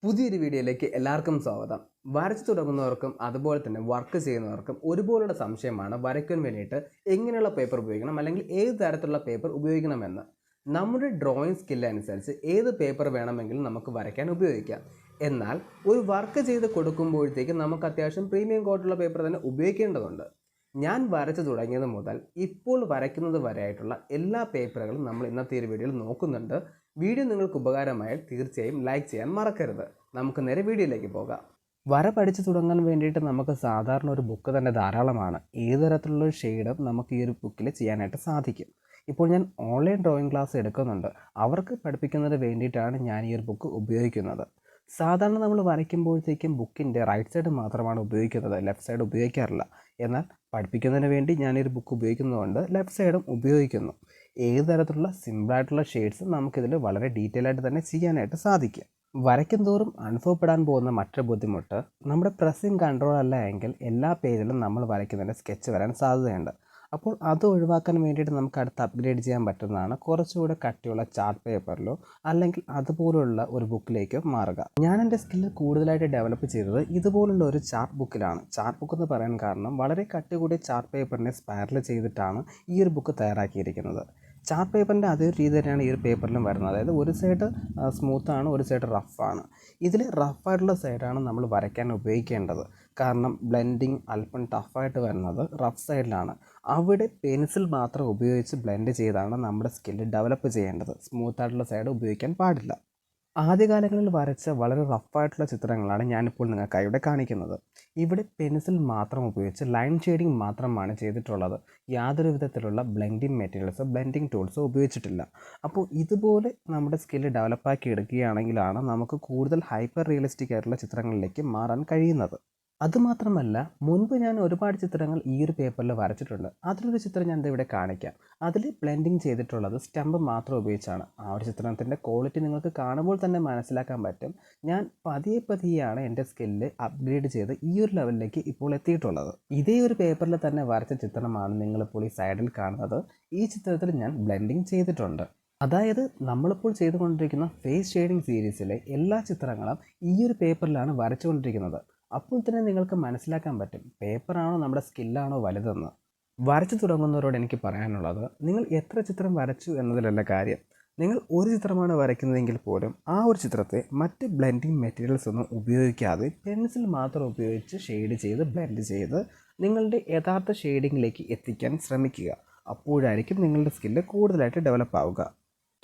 പുതിയൊരു വീഡിയോയിലേക്ക് എല്ലാവർക്കും സ്വാഗതം. വരച്ചു തുടങ്ങുന്നവർക്കും അതുപോലെ തന്നെ വർക്ക് ചെയ്യുന്നവർക്കും ഒരുപോലുള്ള സംശയമാണ് വരയ്ക്കാൻ വേണ്ടിയിട്ട് എങ്ങനെയുള്ള പേപ്പർ ഉപയോഗിക്കണം, അല്ലെങ്കിൽ ഏത് തരത്തിലുള്ള പേപ്പർ ഉപയോഗിക്കണമെന്ന്. നമ്മുടെ ഡ്രോയിങ് സ്കില്ല് അനുസരിച്ച് ഏത് പേപ്പർ വേണമെങ്കിലും നമുക്ക് വരയ്ക്കാൻ ഉപയോഗിക്കാം. എന്നാൽ ഒരു വർക്ക് ചെയ്ത് കൊടുക്കുമ്പോഴത്തേക്കും നമുക്ക് അത്യാവശ്യം പ്രീമിയം ക്വാളിറ്റിയുള്ള പേപ്പർ തന്നെ ഉപയോഗിക്കേണ്ടതുണ്ട്. ഞാൻ വരച്ചു തുടങ്ങിയത് മുതൽ ഇപ്പോൾ വരയ്ക്കുന്നത് വരെയായിട്ടുള്ള എല്ലാ പേപ്പറുകളും നമ്മൾ ഇന്നത്തെ ഒരു വീഡിയോയിൽ നോക്കുന്നുണ്ട്. വീഡിയോ നിങ്ങൾക്ക് ഉപകാരമായാൽ തീർച്ചയായും ലൈക്ക് ചെയ്യാൻ മറക്കരുത്. നമുക്ക് നേരെ വീഡിയോയിലേക്ക് പോകാം. വര പഠിച്ചു തുടങ്ങാൻ വേണ്ടിയിട്ട് നമുക്ക് സാധാരണ ഒരു ബുക്ക് തന്നെ ധാരാളമാണ്. ഏത് തരത്തിലുള്ള ഷെയ്ഡും നമുക്ക് ഈ ഒരു ബുക്കിൽ ചെയ്യാനായിട്ട് സാധിക്കും. ഇപ്പോൾ ഞാൻ ഓൺലൈൻ ഡ്രോയിങ് ക്ലാസ് എടുക്കുന്നുണ്ട്. അവർക്ക് പഠിപ്പിക്കുന്നതിന് വേണ്ടിയിട്ടാണ് ഞാൻ ഈ ഒരു ബുക്ക് ഉപയോഗിക്കുന്നത്. സാധാരണ നമ്മൾ വരയ്ക്കുമ്പോഴത്തേക്കും ബുക്കിൻ്റെ റൈറ്റ് സൈഡ് മാത്രമാണ് ഉപയോഗിക്കുന്നത്, ലെഫ്റ്റ് സൈഡ് ഉപയോഗിക്കാറില്ല. എന്നാൽ പഠിപ്പിക്കുന്നതിന് വേണ്ടി ഞാനൊരു ബുക്ക് ഉപയോഗിക്കുന്നതുകൊണ്ട് ലെഫ്റ്റ് സൈഡും ഉപയോഗിക്കുന്നു. ഏത് തരത്തിലുള്ള സിമ്പിളായിട്ടുള്ള ഷെയ്ഡ്സ് നമുക്കിതിൽ വളരെ ഡീറ്റെയിൽ ആയിട്ട് തന്നെ ചെയ്യാനായിട്ട് സാധിക്കും. വരയ്ക്കും തോറും അനുഭവപ്പെടാൻ പോകുന്ന മറ്റൊരു ബുദ്ധിമുട്ട്, നമ്മുടെ പ്രസ്സിങ് കൺട്രോൾ അല്ല എങ്കിൽ എല്ലാ പേജിലും നമ്മൾ വരയ്ക്കുന്നതിൻ്റെ സ്കെച്ച് വരാൻ സാധ്യതയുണ്ട്. അപ്പോൾ അത് ഒഴിവാക്കാൻ വേണ്ടിയിട്ട് നമുക്ക് അടുത്ത് അപ്ഗ്രേഡ് ചെയ്യാൻ പറ്റുന്നതാണ് കുറച്ചുകൂടെ കട്ടിയുള്ള ചാർട്ട് പേപ്പറിലോ അല്ലെങ്കിൽ അതുപോലുള്ള ഒരു ബുക്കിലേക്കോ മാറുക. ഞാൻ എൻ്റെ സ്കില്ല് കൂടുതലായിട്ട് ഡെവലപ്പ് ചെയ്തത് ഇതുപോലുള്ള ഒരു ചാർട്ട് ബുക്കിലാണ്. ചാർട്ട് ബുക്ക് എന്ന് പറയാൻ കാരണം വളരെ കട്ടി കൂടിയ ചാർട്ട് പേപ്പറിനെ സ്പൈറൽ ചെയ്തിട്ടാണ് ഈ ഒരു ബുക്ക് തയ്യാറാക്കിയിരിക്കുന്നത്. ചാർട്ട് പേപ്പറിൻ്റെ അതേ രീതി തന്നെയാണ് ഈ ഒരു പേപ്പറിലും വരുന്നത്. അതായത് ഒരു സൈഡ് സ്മൂത്താണ്, ഒരു സൈഡ് റഫാണ്. ഇതിൽ റഫായിട്ടുള്ള സൈഡാണ് നമ്മൾ വരയ്ക്കാൻ ഉപയോഗിക്കേണ്ടത്. കാരണം ബ്ലെൻഡിങ് അല്പം ടഫായിട്ട് വരുന്നത് റഫ് സൈഡിലാണ്. അവിടെ പെൻസിൽ മാത്രം ഉപയോഗിച്ച് ബ്ലെൻഡ് ചെയ്താണ് നമ്മുടെ സ്കില്ല് ഡെവലപ്പ് ചെയ്യേണ്ടത്. സ്മൂത്തായിട്ടുള്ള സൈഡ് ഉപയോഗിക്കാൻ പാടില്ല. ആദ്യകാലങ്ങളിൽ വരച്ച വളരെ റഫായിട്ടുള്ള ചിത്രങ്ങളാണ് ഞാനിപ്പോൾ നിങ്ങൾക്കായി ഇവിടെ കാണിക്കുന്നത്. ഇവിടെ പെൻസിൽ മാത്രം ഉപയോഗിച്ച് ലൈൻ ഷെയ്ഡിങ് മാത്രമാണ് ചെയ്തിട്ടുള്ളത്. യാതൊരു വിധത്തിലുള്ള ബ്ലെൻഡിങ് മെറ്റീരിയൽസോ ബ്ലെൻഡിങ് ടൂൾസോ ഉപയോഗിച്ചിട്ടില്ല. അപ്പോൾ ഇതുപോലെ നമ്മുടെ സ്കില്ല് ഡെവലപ്പാക്കി എടുക്കുകയാണെങ്കിലാണ് നമുക്ക് കൂടുതൽ ഹൈപ്പർ റിയലിസ്റ്റിക് ആയിട്ടുള്ള ചിത്രങ്ങളിലേക്ക് മാറാൻ കഴിയുന്നത്. അതുമാത്രമല്ല, മുൻപ് ഞാൻ ഒരുപാട് ചിത്രങ്ങൾ ഈ ഒരു പേപ്പറിൽ വരച്ചിട്ടുണ്ട്. അതിലൊരു ചിത്രം ഞാൻ ഇവിടെ കാണിക്കാം. അതിൽ ബ്ലെൻഡിങ് ചെയ്തിട്ടുള്ളത് സ്റ്റമ്പ് മാത്രം ഉപയോഗിച്ചാണ്. ആ ഒരു ചിത്രത്തിൻ്റെ ക്വാളിറ്റി നിങ്ങൾക്ക് കാണുമ്പോൾ തന്നെ മനസ്സിലാക്കാൻ പറ്റും. ഞാൻ പതിയെയാണ് എൻ്റെ സ്കില്ല് അപ്ഗ്രേഡ് ചെയ്ത് ഈ ഒരു ലെവലിലേക്ക് ഇപ്പോൾ എത്തിയിട്ടുള്ളത്. ഇതേ ഒരു പേപ്പറിൽ തന്നെ വരച്ച ചിത്രമാണ് നിങ്ങളിപ്പോൾ ഈ സൈഡിൽ കാണുന്നത്. ഈ ചിത്രത്തിൽ ഞാൻ ബ്ലെൻഡിങ് ചെയ്തിട്ടുണ്ട്. അതായത് നമ്മളിപ്പോൾ ചെയ്തുകൊണ്ടിരിക്കുന്ന ഫേസ് ഷെയ്ഡിങ് സീരീസിലെ എല്ലാ ചിത്രങ്ങളും ഈ ഒരു പേപ്പറിലാണ് വരച്ചുകൊണ്ടിരിക്കുന്നത്. അപ്പോൾ തന്നെ നിങ്ങൾക്ക് മനസ്സിലാക്കാൻ പറ്റും പേപ്പറാണോ നമ്മുടെ സ്കില്ലാണോ വലുതെന്ന്. വരച്ചു തുടങ്ങുന്നവരോട് എനിക്ക് പറയാനുള്ളത്, നിങ്ങൾ എത്ര ചിത്രം വരച്ചു എന്നതിലല്ല കാര്യം. നിങ്ങൾ ഒരു ചിത്രമാണ് വരയ്ക്കുന്നതെങ്കിൽ പോലും ആ ഒരു ചിത്രത്തെ മറ്റ് ബ്ലെൻഡിങ് മെറ്റീരിയൽസ് ഒന്നും ഉപയോഗിക്കാതെ പെൻസിൽ മാത്രം ഉപയോഗിച്ച് ഷെയ്ഡ് ചെയ്ത് ബ്ലെൻഡ് ചെയ്ത് നിങ്ങളുടെ യഥാർത്ഥ ഷെയ്ഡിങ്ങിലേക്ക് എത്തിക്കാൻ ശ്രമിക്കുക. അപ്പോഴായിരിക്കും നിങ്ങളുടെ സ്കില്ല് കൂടുതലായിട്ട് ഡെവലപ്പ് ആവുക.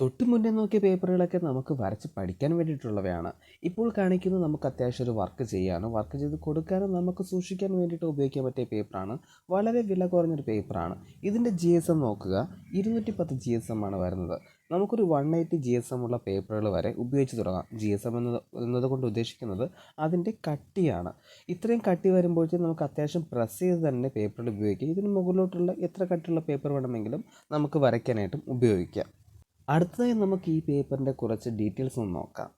തൊട്ട് മുന്നേ നോക്കിയ പേപ്പറുകളൊക്കെ നമുക്ക് വരച്ച് പഠിക്കാൻ വേണ്ടിയിട്ടുള്ളവയാണ്. ഇപ്പോൾ കാണിക്കുന്നത് നമുക്ക് അത്യാവശ്യം ഒരു വർക്ക് ചെയ്യാനോ വർക്ക് ചെയ്ത് കൊടുക്കാനോ നമുക്ക് സൂക്ഷിക്കാൻ വേണ്ടിയിട്ട് ഉപയോഗിക്കാൻ പറ്റിയ പേപ്പറാണ്. വളരെ വില കുറഞ്ഞൊരു പേപ്പറാണ്. ഇതിൻ്റെ GSM നോക്കുക, 210 GSM ആണ് വരുന്നത്. നമുക്കൊരു 180 GSM ഉള്ള പേപ്പറുകൾ വരെ ഉപയോഗിച്ച് തുടങ്ങാം. GSM എന്നതുകൊണ്ട് ഉദ്ദേശിക്കുന്നത് അതിൻ്റെ കട്ടിയാണ്. ഇത്രയും കട്ടി വരുമ്പോഴത്തേക്കും നമുക്ക് അത്യാവശ്യം പ്രസ് ചെയ്ത് തന്നെ പേപ്പറുകൾ ഉപയോഗിക്കാം. ഇതിന് മുകളിലോട്ടുള്ള എത്ര കട്ടിയുള്ള പേപ്പർ വേണമെങ്കിലും നമുക്ക് വരയ്ക്കാനായിട്ടും ഉപയോഗിക്കാം. അടുത്തതായി നമുക്ക് ഈ പേപ്പറിൻ്റെ കുറച്ച് ഡീറ്റെയിൽസ് ഒന്ന് നോക്കാം.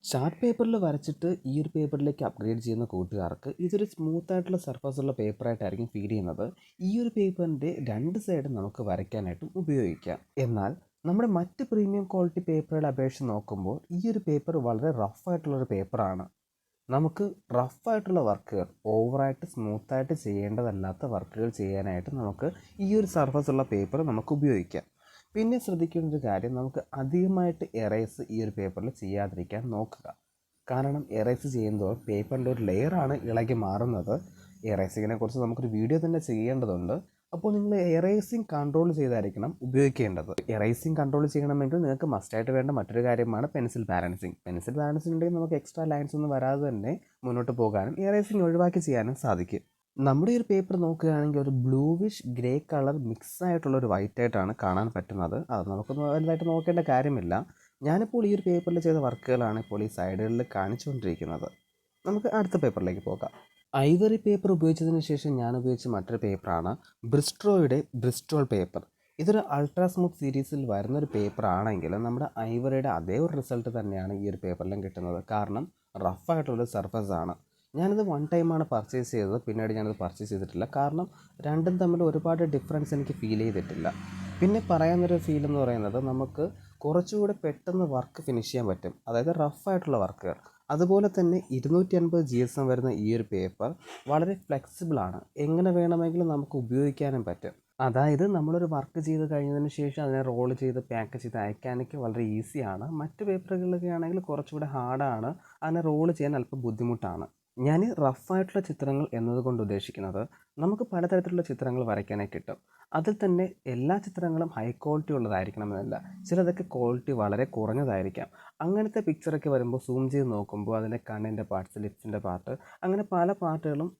ചാർട്ട് പേപ്പറിൽ വരച്ചിട്ട് ഈ ഒരു പേപ്പറിലേക്ക് അപ്ഗ്രേഡ് ചെയ്യുന്ന കൂട്ടുകാർക്ക് ഇതൊരു സ്മൂത്തായിട്ടുള്ള സർഫസ് ഉള്ള പേപ്പറായിട്ടായിരിക്കും ഫീൽ ചെയ്യുന്നത്. ഈ ഒരു പേപ്പറിൻ്റെ രണ്ട് സൈഡും നമുക്ക് വരയ്ക്കാനായിട്ടും ഉപയോഗിക്കാം. എന്നാൽ നമ്മുടെ മറ്റ് പ്രീമിയം ക്വാളിറ്റി പേപ്പറുകളെ അപേക്ഷിച്ച് നോക്കുമ്പോൾ ഈ ഒരു പേപ്പർ വളരെ റഫായിട്ടുള്ളൊരു പേപ്പറാണ്. നമുക്ക് റഫായിട്ടുള്ള വർക്കുകൾ, ഓവറായിട്ട് സ്മൂത്തായിട്ട് ചെയ്യേണ്ടതല്ലാത്ത വർക്കുകൾ ചെയ്യാനായിട്ട് നമുക്ക് ഈ ഒരു സർഫസ് ഉള്ള പേപ്പർ നമുക്ക് ഉപയോഗിക്കാം. പിന്നെ ശ്രദ്ധിക്കേണ്ട ഒരു കാര്യം, നമുക്ക് അധികമായിട്ട് എറേസ് ഈ ഒരു പേപ്പറിൽ ചെയ്യാതിരിക്കാൻ നോക്കുക. കാരണം എറേസ് ചെയ്യുമ്പോൾ പേപ്പറിൻ്റെ ഒരു ലെയറാണ് ഇളകി മാറുന്നത്. എറേസിങ്ങിനെ കുറിച്ച് നമുക്കൊരു വീഡിയോ തന്നെ ചെയ്യേണ്ടതുണ്ട്. അപ്പോൾ നിങ്ങൾ എറേസിങ് കൺട്രോൾ ചെയ്തായിരിക്കണം ഉപയോഗിക്കേണ്ടത്. എറേസിങ് കൺട്രോൾ ചെയ്യണമെങ്കിൽ നിങ്ങൾക്ക് മസ്റ്റായിട്ട് വേണ്ട മറ്റൊരു കാര്യമാണ് പെൻസിൽ ബാലൻസിങ്. പെൻസിൽ ബാലൻസിങ് ഉണ്ടെങ്കിൽ നമുക്ക് എക്സ്ട്രാ ലൈൻസ് ഒന്നും വരാതെ തന്നെ മുന്നോട്ട് പോകാനും എറേസിങ് ഒഴിവാക്കി ചെയ്യാനും സാധിക്കും. നമ്മുടെ ഒരു പേപ്പർ നോക്കുകയാണെങ്കിൽ ഒരു ബ്ലൂവിഷ് ഗ്രേ കളർ മിക്സ് ആയിട്ടുള്ളൊരു വൈറ്റായിട്ടാണ് കാണാൻ പറ്റുന്നത്. അത് നമുക്കൊന്നും വലുതായിട്ട് നോക്കേണ്ട കാര്യമില്ല. ഞാനിപ്പോൾ ഈ ഒരു പേപ്പറിൽ ചെയ്ത വർക്കുകളാണ് ഇപ്പോൾ ഈ സൈഡുകളിൽ കാണിച്ചുകൊണ്ടിരിക്കുന്നത്. നമുക്ക് അടുത്ത പേപ്പറിലേക്ക് പോകാം. ഐവറി പേപ്പർ ഉപയോഗിച്ചതിന് ശേഷം ഞാൻ ഉപയോഗിച്ച മറ്റൊരു പേപ്പറാണ് ബ്രിസ്റ്റോയുടെ ബ്രിസ്റ്റോൾ പേപ്പർ. ഇതൊരു അൾട്രാ സ്മൂത്ത് സീരീസിൽ വരുന്നൊരു പേപ്പർ ആണെങ്കിലും നമ്മുടെ ഐവറിയുടെ അതേ ഒരു റിസൾട്ട് തന്നെയാണ് ഈ ഒരു പേപ്പറിലും കിട്ടുന്നത്. കാരണം റഫായിട്ടുള്ളൊരു സർഫസ് ആണ്. ഞാനിത് 1 ടൈമാണ് പർച്ചേസ് ചെയ്തത്. പിന്നീട് ഞാനത് പർച്ചേസ് ചെയ്തിട്ടില്ല. കാരണം രണ്ടും തമ്മിൽ ഒരുപാട് ഡിഫറൻസ് എനിക്ക് ഫീൽ ചെയ്തിട്ടില്ല. പിന്നെ പറയാനൊരു ഫീൽ എന്ന് പറയുന്നത്, നമുക്ക് കുറച്ചുകൂടെ പെട്ടെന്ന് വർക്ക് ഫിനിഷ് ചെയ്യാൻ പറ്റും. അതായത് റഫായിട്ടുള്ള വർക്കുകൾ അതുപോലെ തന്നെ 250 GSM വരുന്ന ഈ ഒരു പേപ്പർ വളരെ ഫ്ലെക്സിബിളാണ്. എങ്ങനെ വേണമെങ്കിലും നമുക്ക് ഉപയോഗിക്കാനും പറ്റും. അതായത് നമ്മളൊരു വർക്ക് ചെയ്ത് കഴിഞ്ഞതിന് ശേഷം അതിനെ റോൾ ചെയ്ത് പാക്ക് ചെയ്ത് അയക്കാനൊക്കെ വളരെ ഈസിയാണ്. മറ്റ് പേപ്പറുകളൊക്കെ ആണെങ്കിൽ കുറച്ചുകൂടെ ഹാർഡാണ്, അതിനെ റോൾ ചെയ്യാൻ അല്പം ബുദ്ധിമുട്ടാണ്. ഞാൻ റഫായിട്ടുള്ള ചിത്രങ്ങൾ എന്നതുകൊണ്ട് ഉദ്ദേശിക്കുന്നത് നമുക്ക് പലതരത്തിലുള്ള ചിത്രങ്ങൾ വരയ്ക്കാനായി കിട്ടും. അതിൽ തന്നെ എല്ലാ ചിത്രങ്ങളും ഹൈ ക്വാളിറ്റി ഉള്ളതായിരിക്കണമെന്നില്ല. ചിലതൊക്കെ ക്വാളിറ്റി വളരെ കുറഞ്ഞതായിരിക്കാം. അങ്ങനത്തെ പിക്ചറൊക്കെ വരുമ്പോൾ സൂം ചെയ്ത് നോക്കുമ്പോൾ അതിൻ്റെ കണ്ണിൻ്റെ പാർട്സ്, ലിപ്സിൻ്റെ പാർട്ട്, അങ്ങനെ പല പാർട്ടുകളും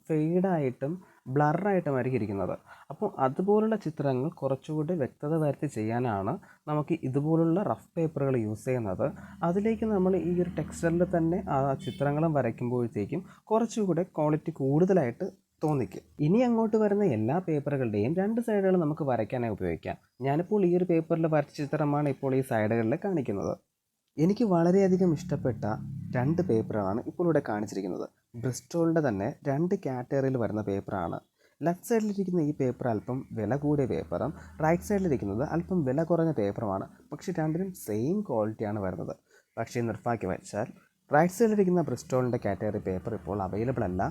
ഫെയ്ഡായിട്ടും ബ്ലറായിട്ടുമായിരിക്കും ഇരിക്കുന്നത്. അപ്പോൾ അതുപോലുള്ള ചിത്രങ്ങൾ കുറച്ചുകൂടി വ്യക്തത വരുത്തി ചെയ്യാനാണ് നമുക്ക് ഇതുപോലുള്ള റഫ് പേപ്പറുകൾ യൂസ് ചെയ്യുന്നത്. അതിലേക്ക് നമ്മൾ ഈ ഒരു ടെക്സ്ചറിൽ തന്നെ ആ ചിത്രങ്ങളും വരയ്ക്കുമ്പോഴത്തേക്കും കുറച്ചുകൂടെ ക്വാളിറ്റി കൂടുതലായിട്ട് തോന്നിക്കും. ഇനി അങ്ങോട്ട് വരുന്ന എല്ലാ പേപ്പറുകളുടെയും രണ്ട് സൈഡുകൾ നമുക്ക് വരയ്ക്കാനായി ഉപയോഗിക്കാം. ഞാനിപ്പോൾ ഈ ഒരു പേപ്പറിൽ വരച്ച ചിത്രമാണ് ഇപ്പോൾ ഈ സൈഡുകളിൽ കാണിക്കുന്നത്. എനിക്ക് വളരെയധികം ഇഷ്ടപ്പെട്ട രണ്ട് പേപ്പറാണ് ഇപ്പോൾ ഇവിടെ കാണിച്ചിരിക്കുന്നത്. ബ്രിസ്റ്റോളിൻ്റെ തന്നെ രണ്ട് കാറ്റഗറിയിൽ വരുന്ന പേപ്പറാണ്. ലെഫ്റ്റ് സൈഡിലിരിക്കുന്ന ഈ പേപ്പർ അല്പം വില കൂടിയ പേപ്പറും റൈറ്റ് സൈഡിലിരിക്കുന്നത് അല്പം വില കുറഞ്ഞ പേപ്പറുമാണ്. പക്ഷേ രണ്ടിനും സെയിം ക്വാളിറ്റിയാണ് വരുന്നത്. പക്ഷേ നിർഭാഗ്യവശാൽ റൈറ്റ് സൈഡിലിരിക്കുന്ന ബ്രിസ്റ്റോളിൻ്റെ കാറ്റഗറി പേപ്പർ ഇപ്പോൾ അവൈലബിൾ അല്ല.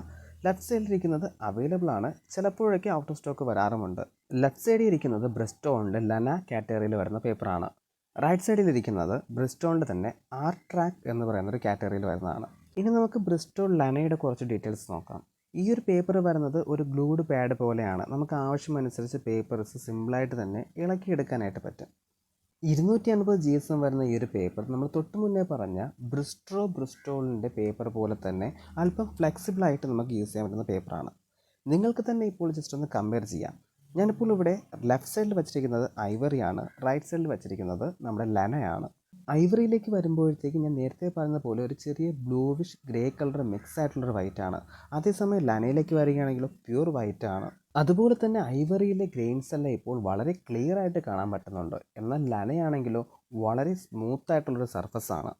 ലെഫ്റ്റ് സൈഡിലിരിക്കുന്നത് അവൈലബിൾ ആണ്, ചിലപ്പോഴൊക്കെ ഔട്ട് ഓഫ് സ്റ്റോക്ക് വരാറുമുണ്ട്. ലെഫ്റ്റ് സൈഡിൽ ഇരിക്കുന്നത് ബ്രിസ്റ്റോളിൻ്റെ ലന കാറ്റഗറിയിൽ വരുന്ന പേപ്പറാണ്. റൈറ്റ് സൈഡിലിരിക്കുന്നത് ബ്രിസ്റ്റോളിൻ്റെ തന്നെ ആർട്ട് ട്രാക്ക് എന്ന് പറയുന്നൊരു കാറ്റഗറിയിൽ വരുന്നതാണ്. ഇനി നമുക്ക് ബ്രിസ്റ്റോൾ ലനയുടെ കുറച്ച് ഡീറ്റെയിൽസ് നോക്കാം. ഈ ഒരു പേപ്പർ വരുന്നത് ഒരു ഗ്ലൂഡ് പാഡ് പോലെയാണ്. നമുക്ക് ആവശ്യമനുസരിച്ച് പേപ്പർസ് സിമ്പിളായിട്ട് തന്നെ ഇളക്കിയെടുക്കാനായിട്ട് പറ്റും. 250 GSM വരുന്ന ഈ ഒരു പേപ്പർ നമ്മൾ തൊട്ട് മുന്നേ പറഞ്ഞ ബ്രിസ്റ്റോളിൻ്റെ പേപ്പർ പോലെ തന്നെ അല്പം ഫ്ലെക്സിബിളായിട്ട് നമുക്ക് യൂസ് ചെയ്യാൻ പറ്റുന്ന പേപ്പറാണ്. നിങ്ങൾക്ക് തന്നെ ഇപ്പോൾ ജസ്റ്റ് ഒന്ന് കമ്പയർ ചെയ്യാം. ഞാനിപ്പോൾ ഇവിടെ ലെഫ്റ്റ് സൈഡിൽ വെച്ചിരിക്കുന്നത് ഐവറിയാണ്, റൈറ്റ് സൈഡിൽ വെച്ചിരിക്കുന്നത് നമ്മുടെ ലനയാണ്. ഐവറിയിലേക്ക് വരുമ്പോഴത്തേക്ക് ഞാൻ നേരത്തെ പറഞ്ഞ പോലെ ഒരു ചെറിയ ബ്ലൂവിഷ് ഗ്രേ കളർ മിക്സ് ആയിട്ടുള്ളൊരു വൈറ്റാണ്. അതേസമയം ലനയിലേക്ക് വരികയാണെങ്കിലും പ്യൂർ വൈറ്റാണ്. അതുപോലെ തന്നെ ഐവറിയിലെ ഗ്രെയിൻസ് എല്ലാം ഇപ്പോൾ വളരെ ക്ലിയർ ആയിട്ട് കാണാൻ പറ്റുന്നുണ്ട്. എന്നാൽ ലനയാണെങ്കിലോ വളരെ സ്മൂത്തായിട്ടുള്ളൊരു സർഫസാണ്.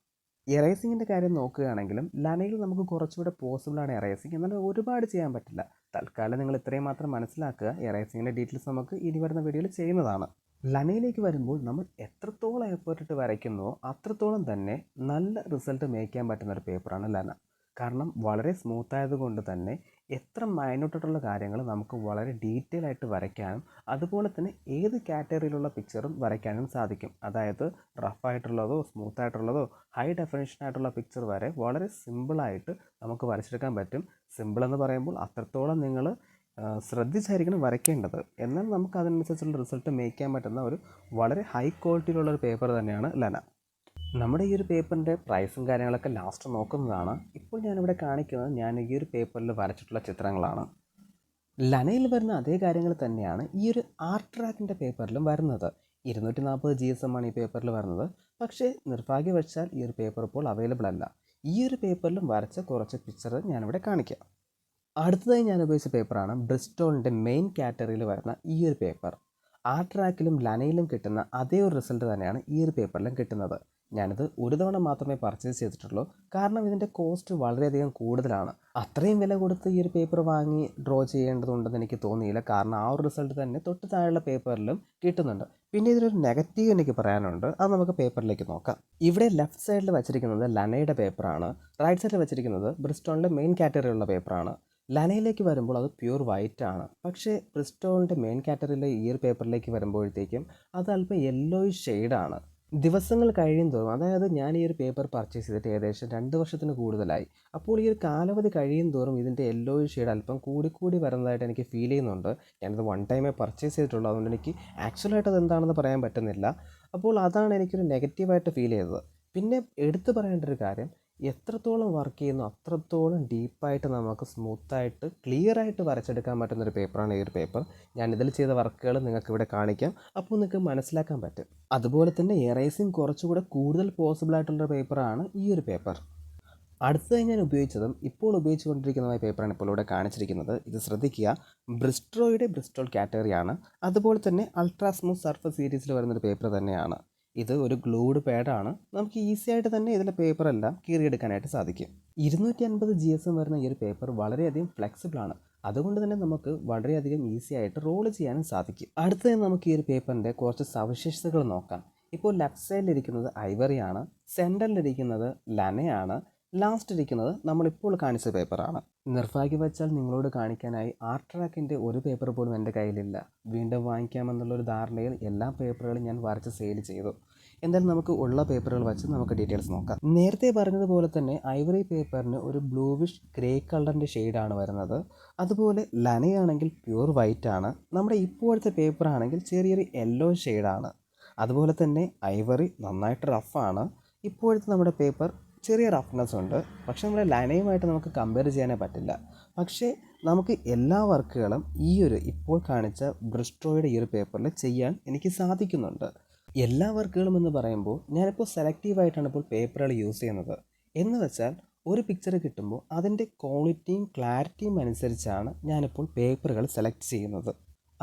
എറേസിങ്ങിൻ്റെ കാര്യം നോക്കുകയാണെങ്കിലും ലനയിൽ നമുക്ക് കുറച്ചുകൂടെ പോസിബിളാണ് എറേസിങ്, എന്നാൽ ഒരുപാട് ചെയ്യാൻ പറ്റില്ല. തൽക്കാലം നിങ്ങൾ ഇത്രയും മാത്രം മനസ്സിലാക്കുക. എറേസിങ്ങിൻ്റെ ഡീറ്റെയിൽസ് നമുക്ക് ഇനി വരുന്ന വീഡിയോയിൽ ചെയ്യുന്നതാണ്. ലനയിലേക്ക് വരുമ്പോൾ നമ്മൾ എത്രത്തോളം എഫേർട്ട് ഇട്ട് വരയ്ക്കുന്നുവോ അത്രത്തോളം തന്നെ നല്ല റിസൾട്ട് മേക്ക് ചെയ്യാൻ പറ്റുന്ന ഒരു പേപ്പറാണ് ലന. കാരണം വളരെ സ്മൂത്തായത് കൊണ്ട് തന്നെ എത്ര മൈന്യൂട്ടായിട്ടുള്ള കാര്യങ്ങൾ നമുക്ക് വളരെ ഡീറ്റെയിൽ ആയിട്ട് വരയ്ക്കാനും അതുപോലെ തന്നെ ഏത് കാറ്റഗറിയിലുള്ള പിക്ചറും വരയ്ക്കാനും സാധിക്കും. അതായത് റഫായിട്ടുള്ളതോ സ്മൂത്തായിട്ടുള്ളതോ ഹൈ ഡെഫിനേഷൻ ആയിട്ടുള്ള പിക്ചർ വരെ വളരെ സിമ്പിളായിട്ട് നമുക്ക് വരച്ചെടുക്കാൻ പറ്റും. സിമ്പിൾ എന്ന് പറയുമ്പോൾ അത്രത്തോളം നിങ്ങൾ ശ്രദ്ധിച്ചായിരിക്കണം വരയ്ക്കേണ്ടത്. എന്നാൽ നമുക്ക് അതിനനുസരിച്ചുള്ള റിസൾട്ട് മേക്ക് ചെയ്യാൻ പറ്റുന്ന ഒരു വളരെ ഹൈ ക്വാളിറ്റിയിലുള്ളൊരു പേപ്പർ തന്നെയാണ് ലന. നമ്മുടെ ഈ ഒരു പേപ്പറിൻ്റെ പ്രൈസും കാര്യങ്ങളൊക്കെ ലാസ്റ്റ് നോക്കുന്നതാണ്. ഇപ്പോൾ ഞാനിവിടെ കാണിക്കുന്നത് ഞാൻ ഈ ഒരു പേപ്പറിൽ വരച്ചിട്ടുള്ള ചിത്രങ്ങളാണ്. ലനയിൽ വരുന്ന അതേ കാര്യങ്ങൾ തന്നെയാണ് ഈ ഒരു ആർട്ട് ട്രാക്കിൻ്റെ പേപ്പറിലും വരുന്നത്. 240 GSM ആണ് ഈ പേപ്പറിൽ വരുന്നത്. പക്ഷേ നിർഭാഗ്യവശാൽ ഈ ഒരു പേപ്പർ ഇപ്പോൾ അവൈലബിൾ അല്ല. ഈ ഒരു പേപ്പറിലും വരച്ച കുറച്ച് പിക്ചർ ഞാനിവിടെ കാണിക്കാം. അടുത്തതായി ഞാൻ ഉപയോഗിച്ച പേപ്പറാണ് ബ്രിസ്റ്റോളിൻ്റെ മെയിൻ കാറ്റഗറിയിൽ വരുന്ന ഈ ഒരു പേപ്പർ. ആർട്ട് ട്രാക്കിലും ലനയിലും കിട്ടുന്ന അതേ ഒരു റിസൾട്ട് തന്നെയാണ് ഈ ഒരു പേപ്പറിലും കിട്ടുന്നത്. ഞാനിത് ഒരു തവണ മാത്രമേ പർച്ചേസ് ചെയ്തിട്ടുള്ളൂ, കാരണം ഇതിൻ്റെ കോസ്റ്റ് വളരെയധികം കൂടുതലാണ്. അത്രയും വില കൊടുത്ത് ഈ ഒരു പേപ്പർ വാങ്ങി ഡ്രോ ചെയ്യേണ്ടതുണ്ടെന്ന് എനിക്ക് തോന്നിയില്ല, കാരണം ആ ഒരു റിസൾട്ട് തന്നെ തൊട്ട് താഴെയുള്ള പേപ്പറിലും കിട്ടുന്നുണ്ട്. പിന്നെ ഇതിലൊരു നെഗറ്റീവ് എനിക്ക് പറയാനുണ്ട്, അത് നമുക്ക് പേപ്പറിലേക്ക് നോക്കാം. ഇവിടെ ലെഫ്റ്റ് സൈഡിൽ വെച്ചിരിക്കുന്നത് ലനയുടെ പേപ്പറാണ്, റൈറ്റ് സൈഡിൽ വെച്ചിരിക്കുന്നത് ബ്രിസ്റ്റോളിൻ്റെ മെയിൻ കാറ്റഗറിയിലുള്ള പേപ്പറാണ്. ലനയിലേക്ക് വരുമ്പോൾ അത് പ്യൂർ വൈറ്റ് ആണ്. പക്ഷേ ബ്രിസ്റ്റോളിൻ്റെ മെയിൻ കാറ്റഗറിയിലെ ഈ ഒരു പേപ്പറിലേക്ക് വരുമ്പോഴത്തേക്കും അത് അല്പം യെല്ലോയിഷ് ഷെയ്ഡാണ്. ദിവസങ്ങൾ കഴിയും തോറും, അതായത് ഞാൻ ഈ ഒരു പേപ്പർ പർച്ചേസ് ചെയ്തിട്ട് ഏകദേശം 2 വർഷത്തിന് കൂടുതലായി. അപ്പോൾ ഈ ഒരു കാലാവധി കഴിയും തോറും ഇതിൻ്റെ യെല്ലോയിഷ് ഷെയ്ഡ് അല്പം കൂടി വരുന്നതായിട്ട് എനിക്ക് ഫീൽ ചെയ്യുന്നുണ്ട്. ഞാനത് വൺ ടൈമേ പർച്ചേസ് ചെയ്തിട്ടുള്ളൂ, അതുകൊണ്ട് എനിക്ക് ആക്ച്വലായിട്ട് അത് എന്താണെന്ന് പറയാൻ പറ്റുന്നില്ല. അപ്പോൾ അതാണ് എനിക്കൊരു നെഗറ്റീവായിട്ട് ഫീൽ ചെയ്തത്. പിന്നെ എടുത്തു പറയേണ്ട ഒരു കാര്യം, എത്രത്തോളം വർക്ക് ചെയ്യുന്നു അത്രത്തോളം ഡീപ്പായിട്ട് നമുക്ക് സ്മൂത്തായിട്ട് ക്ലിയറായിട്ട് വരച്ചെടുക്കാൻ പറ്റുന്നൊരു പേപ്പറാണ് ഈ ഒരു പേപ്പർ. ഞാൻ ഇതിൽ ചെയ്ത വർക്കുകൾ നിങ്ങൾക്ക് ഇവിടെ കാണിക്കാം, അപ്പോൾ നിങ്ങൾക്ക് മനസ്സിലാക്കാൻ പറ്റും. അതുപോലെ തന്നെ എറേസിങ് കുറച്ചുകൂടെ കൂടുതൽ പോസിബിളായിട്ടുള്ളൊരു പേപ്പറാണ് ഈ ഒരു പേപ്പർ. അടുത്തതായി ഞാൻ ഉപയോഗിച്ചതും ഇപ്പോൾ ഉപയോഗിച്ചുകൊണ്ടിരിക്കുന്നതായ പേപ്പറാണ് ഇപ്പോൾ ഇവിടെ കാണിച്ചിരിക്കുന്നത്. ഇത് ശ്രദ്ധിക്കുക, ബ്രിസ്റ്റോൾ കാറ്റഗറിയാണ്. അതുപോലെ തന്നെ അൾട്രാ സ്മൂത്ത് സർഫസ് സീരീസിൽ വരുന്നൊരു പേപ്പർ തന്നെയാണ്. ഇത് ഒരു ഗ്ലൂഡ് പാഡാണ്. നമുക്ക് ഈസി ആയിട്ട് തന്നെ ഇതിലെ പേപ്പറെല്ലാം കീറിയെടുക്കാനായിട്ട് സാധിക്കും. 250 GSM വരുന്ന ഈ ഒരു പേപ്പർ വളരെയധികം ഫ്ലെക്സിബിളാണ്. അതുകൊണ്ട് തന്നെ നമുക്ക് വളരെയധികം ഈസി ആയിട്ട് റോൾ ചെയ്യാനും സാധിക്കും. അടുത്തത് നമുക്ക് ഈ ഒരു പേപ്പറിൻ്റെ കുറച്ച് സവിശേഷതകൾ നോക്കാം. ഇപ്പോൾ ലെഫ്റ്റ് സൈഡിലിരിക്കുന്നത് ഐവറിയാണ്, സെൻറ്ററിലിരിക്കുന്നത് ലനയാണ്, ലാസ്റ്റ് ഇരിക്കുന്നത് നമ്മളിപ്പോൾ കാണിച്ച പേപ്പറാണ്. നിർഭാഗ്യവശാൽ നിങ്ങളോട് കാണിക്കാനായി ആർട്ട് ട്രാക്കിൻ്റെ ഒരു പേപ്പർ പോലും എൻ്റെ കയ്യിലില്ല. വീണ്ടും വാങ്ങിക്കാമെന്നുള്ളൊരു ധാരണയിൽ എല്ലാ പേപ്പറുകളും ഞാൻ വരച്ച് സെയിൽ ചെയ്തു. എന്തായാലും നമുക്ക് ഉള്ള പേപ്പറുകൾ വെച്ച് നമുക്ക് ഡീറ്റെയിൽസ് നോക്കാം. നേരത്തെ പറഞ്ഞതുപോലെ തന്നെ ഐവറി പേപ്പറിന് ഒരു ബ്ലൂവിഷ് ഗ്രേ കളറിൻ്റെ ഷെയ്ഡാണ് വരുന്നത്. അതുപോലെ ലനയാണെങ്കിൽ പ്യൂർ വൈറ്റ് ആണ്. നമ്മുടെ ഇപ്പോഴത്തെ പേപ്പറാണെങ്കിൽ ചെറിയൊരു യെല്ലോ ഷെയ്ഡാണ്. അതുപോലെ തന്നെ ഐവറി നന്നായിട്ട് റഫാണ്. ഇപ്പോഴത്തെ നമ്മുടെ പേപ്പർ ചെറിയ റഫ്നെസ് ഉണ്ട്. പക്ഷേ നമ്മുടെ ലനയുമായിട്ട് നമുക്ക് കമ്പയർ ചെയ്യാനേ പറ്റില്ല. പക്ഷേ നമുക്ക് എല്ലാ വർക്കുകളും ഇപ്പോൾ കാണിച്ച ബ്രിസ്റ്റോയുടെ ഈ ഒരു പേപ്പറിൽ ചെയ്യാൻ എനിക്ക് സാധിക്കുന്നുണ്ട്. എല്ലാ വർക്കുകളും എന്ന് പറയുമ്പോൾ ഞാനിപ്പോൾ സെലക്റ്റീവായിട്ടാണ് ഇപ്പോൾ പേപ്പറുകൾ യൂസ് ചെയ്യുന്നത്. എന്ന് വെച്ചാൽ ഒരു പിക്ചർ കിട്ടുമ്പോൾ അതിൻ്റെ ക്വാളിറ്റിയും ക്ലാരിറ്റിയും അനുസരിച്ചാണ് ഞാനിപ്പോൾ പേപ്പറുകൾ സെലക്ട് ചെയ്യുന്നത്.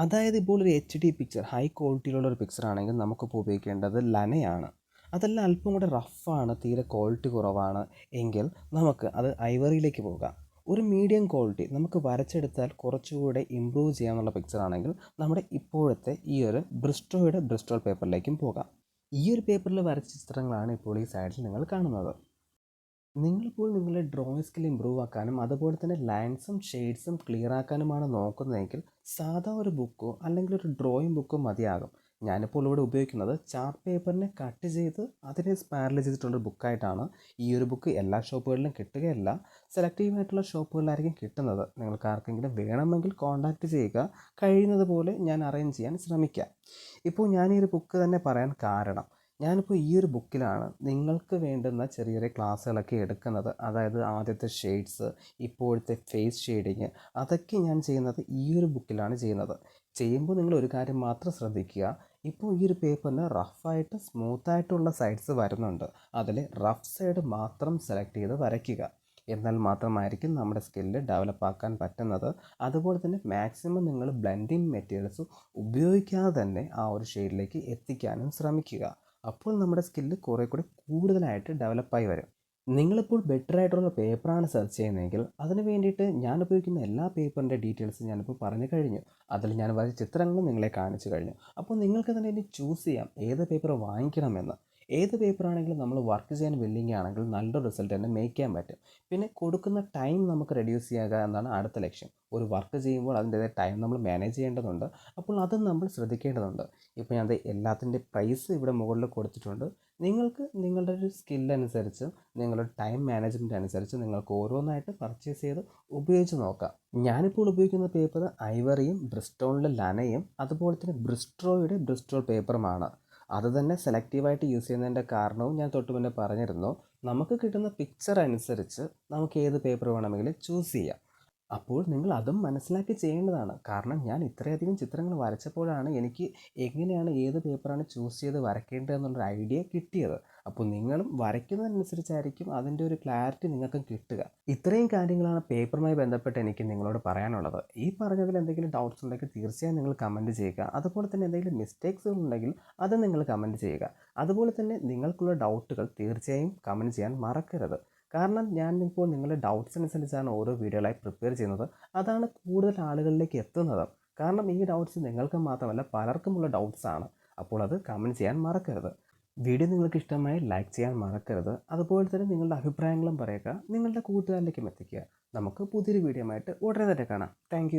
അതായത് ഇപ്പോൾ ഒരു HD പിക്ചർ, ഹൈ ക്വാളിറ്റിയിലുള്ള ഒരു പിക്ചർ ആണെങ്കിൽ നമുക്കിപ്പോൾ ഉപയോഗിക്കേണ്ടത് ലനയാണ്. അതെല്ലാം അല്പം കൂടെ റഫാണ്, തീരെ ക്വാളിറ്റി കുറവാണ് എങ്കിൽ നമുക്ക് അത് ഐവറിയിലേക്ക് പോകാം. ഒരു മീഡിയം ക്വാളിറ്റി നമുക്ക് വരച്ചെടുത്താൽ കുറച്ചുകൂടെ ഇമ്പ്രൂവ് ചെയ്യാനുള്ള പിക്ചർ ആണെങ്കിൽ നമ്മുടെ ഇപ്പോഴത്തെ ഈ ഒരു ബ്രിസ്റ്റോൾ പേപ്പറിലേക്കും പോകാം. ഈ ഒരു പേപ്പറിൽ വരച്ച ചിത്രങ്ങളാണ് ഇപ്പോൾ ഈ സൈഡിൽ നിങ്ങൾ കാണുന്നത്. നിങ്ങളിപ്പോൾ നിങ്ങളുടെ ഡ്രോയിങ് സ്കിൽ ഇമ്പ്രൂവ് ആക്കാനും അതുപോലെ തന്നെ ലൈൻസും ഷെയ്ഡ്സും ക്ലിയർ ആക്കാനുമാണ് നോക്കുന്നതെങ്കിൽ സാധാ ഒരു ബുക്കോ അല്ലെങ്കിൽ ഒരു ഡ്രോയിങ് ബുക്കോ മതിയാകും. ഞാനിപ്പോൾ ഇവിടെ ഉപയോഗിക്കുന്നത് ചാർട്ട് പേപ്പറിനെ കട്ട് ചെയ്ത് അതിനെ സ്പാരൽ ചെയ്തിട്ടുള്ള ബുക്കായിട്ടാണ്. ഈ ഒരു ബുക്ക് എല്ലാ ഷോപ്പുകളിലും കിട്ടുകയല്ല, സെലക്റ്റീവായിട്ടുള്ള ഷോപ്പുകളിലായിരിക്കും കിട്ടുന്നത്. നിങ്ങൾക്ക് ആർക്കെങ്കിലും വേണമെങ്കിൽ കോൺടാക്റ്റ് ചെയ്യുക. കഴിയുന്നത് പോലെ ഞാൻ അറേഞ്ച് ചെയ്യാൻ ശ്രമിക്കാം. ഇപ്പോൾ ഞാൻ ഈ ഒരു ബുക്ക് തന്നെ പറയാൻ കാരണം, ഞാനിപ്പോൾ ഈ ഒരു ബുക്കിലാണ് നിങ്ങൾക്ക് വേണ്ടുന്ന ചെറിയ ചെറിയ ക്ലാസ്സുകളൊക്കെ എടുക്കുന്നത്. അതായത് ആദ്യത്തെ ഷെയ്ഡ്സ്, ഇപ്പോഴത്തെ ഫേസ് ഷെയ്ഡിങ്, അതൊക്കെ ഞാൻ ചെയ്യുന്നത് ഈ ഒരു ബുക്കിലാണ് ചെയ്യുന്നത്. ചെയ്യുമ്പോൾ നിങ്ങൾ ഒരു കാര്യം മാത്രം ശ്രദ്ധിക്കുക. ഇപ്പോൾ ഈ ഒരു പേപ്പറിന് റഫായിട്ട് സ്മൂത്തായിട്ടുള്ള സൈഡ്സ് വരുന്നുണ്ട്. അതിൽ റഫ് സൈഡ് മാത്രം സെലക്ട് ചെയ്ത് വരയ്ക്കുക. എന്നാൽ മാത്രമായിരിക്കും നമ്മുടെ സ്കില്ല് ഡെവലപ്പ് ആക്കാൻ പറ്റുന്നത്. അതുപോലെ തന്നെ മാക്സിമം നിങ്ങൾ ബ്ലെൻഡിങ് മെറ്റീരിയൽസ് ഉപയോഗിക്കാതെ തന്നെ ആ ഒരു ഷെയ്ഡിലേക്ക് എത്തിക്കാനും ശ്രമിക്കുക. അപ്പോൾ നമ്മുടെ സ്കില്ല് കുറേ കൂടി കൂടുതലായിട്ട് ഡെവലപ്പായി വരും. നിങ്ങളിപ്പോൾ ബെറ്റർ ആയിട്ടുള്ള പേപ്പറാണ് സെർച്ച് ചെയ്യുന്നതെങ്കിൽ അതിന് വേണ്ടിയിട്ട് ഞാൻ ഉപയോഗിക്കുന്ന എല്ലാ പേപ്പറിൻ്റെ ഡീറ്റെയിൽസ് ഞാനിപ്പോൾ പറഞ്ഞു കഴിഞ്ഞു. അതിൽ ഞാൻ വരച്ച ചിത്രങ്ങളും നിങ്ങളെ കാണിച്ചു കഴിഞ്ഞു. അപ്പോൾ നിങ്ങൾക്ക് തന്നെ ഇനി ചൂസ് ചെയ്യാം ഏത് പേപ്പർ വാങ്ങിക്കണമെന്ന്. ഏത് പേപ്പറാണെങ്കിലും നമ്മൾ വർക്ക് ചെയ്യാൻ വില്ലിങ് ആണെങ്കിൽ നല്ലൊരു റിസൾട്ട് തന്നെ മേക്ക് ചെയ്യാൻ പറ്റും. പിന്നെ കൊടുക്കുന്ന ടൈം നമുക്ക് റെഡ്യൂസ് ചെയ്യുക എന്നാണ് അടുത്ത ലക്ഷ്യം. ഒരു വർക്ക് ചെയ്യുമ്പോൾ അതിൻ്റേതായ ടൈം നമ്മൾ മാനേജ് ചെയ്യേണ്ടതുണ്ട്. അപ്പോൾ അതും നമ്മൾ ശ്രദ്ധിക്കേണ്ടതുണ്ട്. ഇപ്പോൾ ഞാൻ എല്ലാത്തിൻ്റെ പ്രൈസ് ഇവിടെ മുകളിൽ കൊടുത്തിട്ടുണ്ട്. നിങ്ങൾക്ക് നിങ്ങളുടെ ഒരു സ്കില്ലനുസരിച്ച് നിങ്ങളുടെ ടൈം മാനേജ്മെൻറ്റ് അനുസരിച്ച് നിങ്ങൾക്ക് ഓരോന്നായിട്ട് പർച്ചേസ് ചെയ്ത് ഉപയോഗിച്ച് നോക്കാം. ഞാനിപ്പോൾ ഉപയോഗിക്കുന്ന പേപ്പർ ഐവറിയും ബ്രിസ്റ്റോളിൻ്റെ ലനയും അതുപോലെ തന്നെ ബ്രിസ്റ്റോൾ പേപ്പറുമാണ്. അത് തന്നെ സെലക്റ്റീവായിട്ട് യൂസ് ചെയ്യുന്നതിൻ്റെ കാരണവും ഞാൻ തൊട്ട് മുന്നേ പറഞ്ഞിരുന്നു. നമുക്ക് കിട്ടുന്ന പിക്ചർ അനുസരിച്ച് നമുക്ക് ഏത് പേപ്പർ വേണമെങ്കിലും ചൂസ് ചെയ്യാം. അപ്പോൾ നിങ്ങൾ അതും മനസ്സിലാക്കി ചെയ്യേണ്ടതാണ്. കാരണം ഞാൻ ഇത്രയധികം ചിത്രങ്ങൾ വരച്ചപ്പോഴാണ് എനിക്ക് എങ്ങനെയാണ് ഏത് പേപ്പറാണ് ചൂസ് ചെയ്ത് വരയ്ക്കേണ്ടതെന്നുള്ളൊരു ഐഡിയ കിട്ടിയത്. അപ്പോൾ നിങ്ങളും വരയ്ക്കുന്നതനുസരിച്ചായിരിക്കും അതിൻ്റെ ഒരു ക്ലാരിറ്റി നിങ്ങൾക്ക് കിട്ടുക. ഇത്രയും കാര്യങ്ങളാണ് പേപ്പറുമായി ബന്ധപ്പെട്ട് എനിക്ക് നിങ്ങളോട് പറയാനുള്ളത്. ഈ പറഞ്ഞതിൽ എന്തെങ്കിലും ഡൗട്ട്സ് ഉണ്ടെങ്കിൽ തീർച്ചയായും നിങ്ങൾ കമൻറ്റ് ചെയ്യുക. അതുപോലെ തന്നെ എന്തെങ്കിലും മിസ്റ്റേക്സുകൾ ഉണ്ടെങ്കിൽ അത് നിങ്ങൾ കമൻറ്റ് ചെയ്യുക. അതുപോലെ തന്നെ നിങ്ങൾക്കുള്ള ഡൗട്ടുകൾ തീർച്ചയായും കമൻറ്റ് ചെയ്യാൻ മറക്കരുത്. കാരണം ഞാനിപ്പോൾ നിങ്ങളുടെ ഡൗട്ട്സ് അനുസരിച്ചാണ് ഓരോ വീഡിയോകളായി പ്രിപ്പയർ ചെയ്യുന്നത്. അതാണ് കൂടുതൽ ആളുകളിലേക്ക് എത്തുന്നത്. കാരണം ഈ ഡൗട്ട്സ് നിങ്ങൾക്ക് മാത്രമല്ല പലർക്കുമുള്ള ഡൗട്ട്സാണ്. അപ്പോൾ അത് കമൻറ്റ് ചെയ്യാൻ മറക്കരുത്. വീഡിയോ നിങ്ങൾക്ക് ഇഷ്ടമായി ലൈക്ക് ചെയ്യാൻ മറക്കരുത്. അതുപോലെ തന്നെ നിങ്ങളുടെ അഭിപ്രായങ്ങളും പറയുക, നിങ്ങളുടെ കൂട്ടുകാരിലേക്കും എത്തിക്കുക. നമുക്ക് പുതിയൊരു വീഡിയോ ആയിട്ട് ഉടനെ തന്നെ കാണാം. താങ്ക്